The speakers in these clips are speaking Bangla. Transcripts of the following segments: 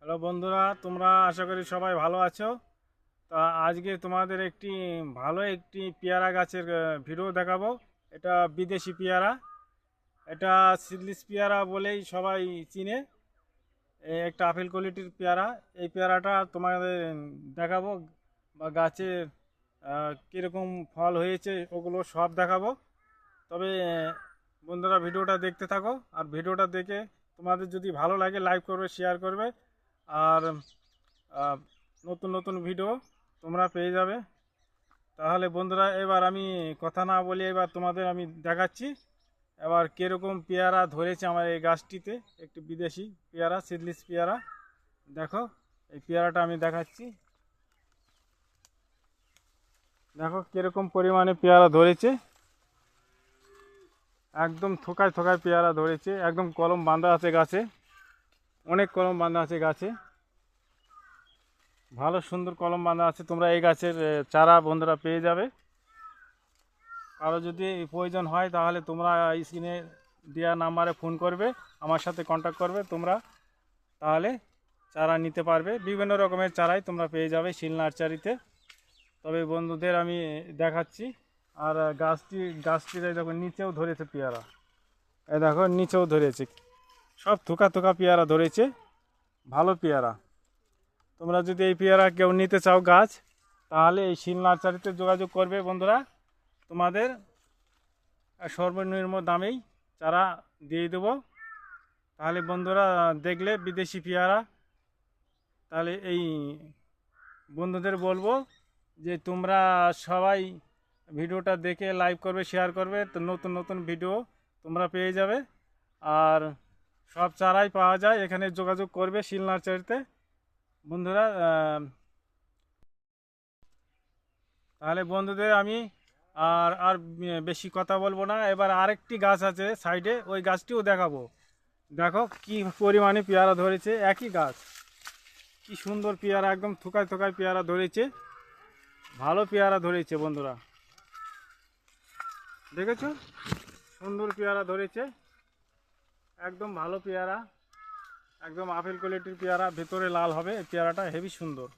হ্যালো বন্ধুরা, তোমরা আশা করি সবাই ভালো আছো। তা আজকে তোমাদের একটি পেয়ারা গাছের ভিডিও দেখাবো। এটা বিদেশি পেয়ারা। এটা সিডলিস পেয়ারা বলেই সবাই চিনে। একটা আপেল কোয়ালিটির পেয়ারা। এই পেয়ারাটা তোমাদের দেখাবো, বা গাছের কীরকম ফল হয়েছে ওগুলো সব দেখাবো। তবে বন্ধুরা, ভিডিওটা দেখতে থাকো। আর ভিডিওটা দেখে তোমাদের যদি ভালো লাগে লাইক করবে, শেয়ার করবে। আর আহ, নতুন নতুন ভিডিও তোমরা পেয়ে যাবে। তাহলে বন্ধুরা, এবার আমি কথা না বলি, এবার তোমাদের আমি দেখাচ্ছি এবার কীরকম পেয়ারা ধরেছে আমার এই গাছটিতে। একটি বিদেশি পেয়ারা, সিডলিস পেয়ারা। দেখো, এই পেয়ারাটা আমি দেখাচ্ছি। দেখো কীরকম পরিমাণে পেয়ারা ধরেছে। একদম থোকায় থোকায় পেয়ারা ধরেছে। একদম কলম বাঁধা আছে গাছে, অনেক কলম বাঁধা আছে গাছে। ভালো সুন্দর কলম বাঁধা আছে। তোমরা এই গাছের চারা বন্ধুরা পেয়ে যাবে। কারো যদি প্রয়োজন হয় তাহলে তোমরা স্ক্রিনে দেওয়া নাম্বারে ফোন করবে, আমার সাথে কন্ট্যাক্ট করবে তোমরা। তাহলে চারা নিতে পারবে। বিভিন্ন রকমের চারাই তোমরা পেয়ে যাবে শিল নার্সারিতে। তবে বন্ধুদের আমি দেখাচ্ছি। আর গাছটির এই দেখো নিচেও ধরেছে পেয়ারা। এই দেখো নিচেও ধরেছে। সব থোকা থোকা পেয়ারা ধরেছে, ভালো পেয়ারা। তোমরা যদি এই পেয়ারা কেউ নিতে চাও গাছ, তাহলে এই শিল নার্সারিতে যোগাযোগ করবে বন্ধুরা। তোমাদের সর্বনিম্ন দামেই চারা দিয়ে দেবো। তাহলে বন্ধুরা, দেখলে বিদেশি পেয়ারা, তাহলে এই বন্ধুদের বলবো যে তোমরা সবাই ভিডিওটা দেখে লাইক করবে, শেয়ার করবে। তো নতুন নতুন ভিডিও তোমরা পেয়ে যাবে। আর সব চারাই পাওয়া যায় এখানে, যোগাযোগ করবে শিল নার্সারিতে বন্ধুরা। তাহলে বন্ধুদের আমি আর আর বেশি কথা বলবো না। এবার আরেকটি গাছ আছে সাইডে, ওই গাছটিও দেখাবো। দেখো কি পরিমাণে পেয়ারা ধরেছে। একই গাছ, কি সুন্দর পেয়ারা, একদম থোকায় থোকায় পেয়ারা ধরেছে। ভালো পেয়ারা ধরেছে বন্ধুরা, দেখেছো? সুন্দর পেয়ারা ধরেছে, একদম ভালো পেয়ারা। একদম আপেল কোয়ালিটির পেয়ারা, ভেতরে লাল হবে। এই পেয়ারাটা হেভি সুন্দর।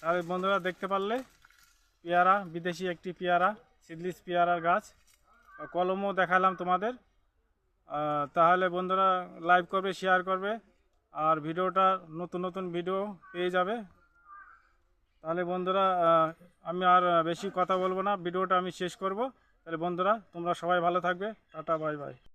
তাহলে বন্ধুরা, দেখতে পারলে পেয়ারা, বিদেশি একটি পেয়ারা, সিডলিস পেয়ারার গাছ। কলমও দেখালাম তোমাদের। তাহলে বন্ধুরা, লাইক করবে, শেয়ার করবে। আর ভিডিওটা নতুন নতুন ভিডিও পেয়ে যাবে। তাহলে বন্ধুরা, আমি আর বেশি কথা বলবো না, ভিডিওটা আমি শেষ করব। তাহলে বন্ধুরা, তোমরা সবাই ভালো থাকবে। Tata, bye bye.